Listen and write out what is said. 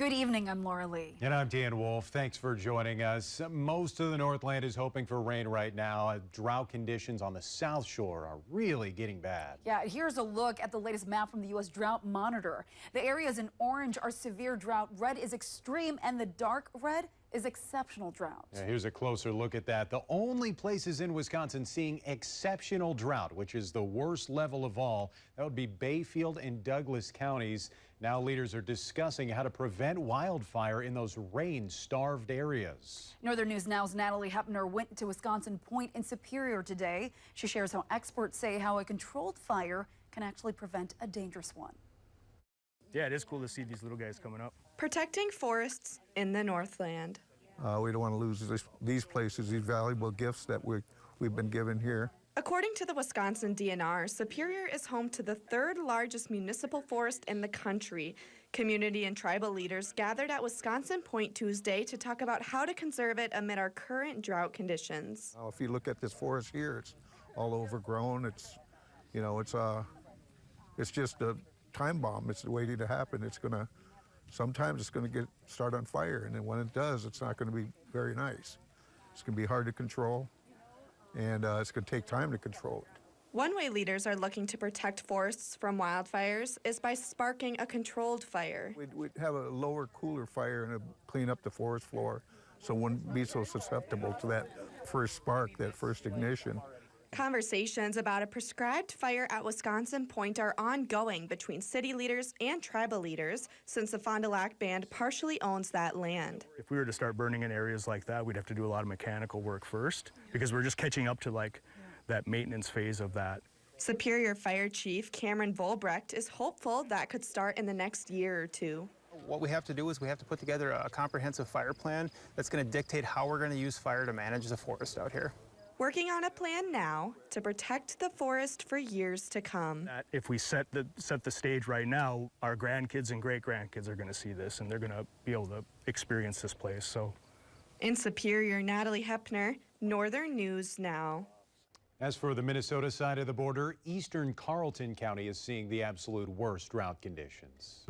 Good evening, I'm Laura Lee. And I'm Dan Wolf. Thanks for joining us. Most of the Northland is hoping for rain right now. Drought conditions on the South Shore are really getting bad. Yeah, here's a look at the latest map from the U.S. Drought Monitor. The areas in orange are severe drought, red is extreme, and the dark red is exceptional drought. Yeah, here's a closer look at that. The only places in Wisconsin seeing exceptional drought, which is the worst level of all, that would be Bayfield and Douglas counties. Now leaders are discussing how to prevent wildfire in those rain-starved areas. Northern News Now's Natalie Hepner went to Wisconsin Point in Superior today. She shares how experts say how a controlled fire can actually prevent a dangerous one. Yeah, it is cool to see these little guys coming up. Protecting forests in the Northland. We don't want to lose these places, these valuable gifts that we've been given here. According to the Wisconsin DNR, Superior is home to the third largest municipal forest in the country. Community and tribal leaders gathered at Wisconsin Point Tuesday to talk about how to conserve it amid our current drought conditions. If you look at this forest here, it's all overgrown. It's just a time bomb. It's waiting to happen. Sometimes it's going to start on fire, and then when it does, it's not going to be very nice. It's going to be hard to control, and it's going to take time to control it. One way leaders are looking to protect forests from wildfires is by sparking a controlled fire. We'd have a lower, cooler fire and clean up the forest floor so it wouldn't be so susceptible to that first spark, that first ignition. Conversations about a prescribed fire at Wisconsin Point are ongoing between city leaders and tribal leaders since the Fond du Lac Band partially owns that land. If we were to start burning in areas like that, we'd have to do a lot of mechanical work first because we're just catching up to that maintenance phase of that. Superior Fire Chief Cameron Volbrecht is hopeful that could start in the next year or two. What we have to do is we have to put together a comprehensive fire plan that's going to dictate how we're going to use fire to manage the forest out here. Working on a plan now to protect the forest for years to come. If we set the stage right now, our grandkids and great-grandkids are going to see this, and they're going to be able to experience this place. So, in Superior, Natalie Hepner, Northern News Now. As for the Minnesota side of the border, eastern Carleton County is seeing the absolute worst drought conditions.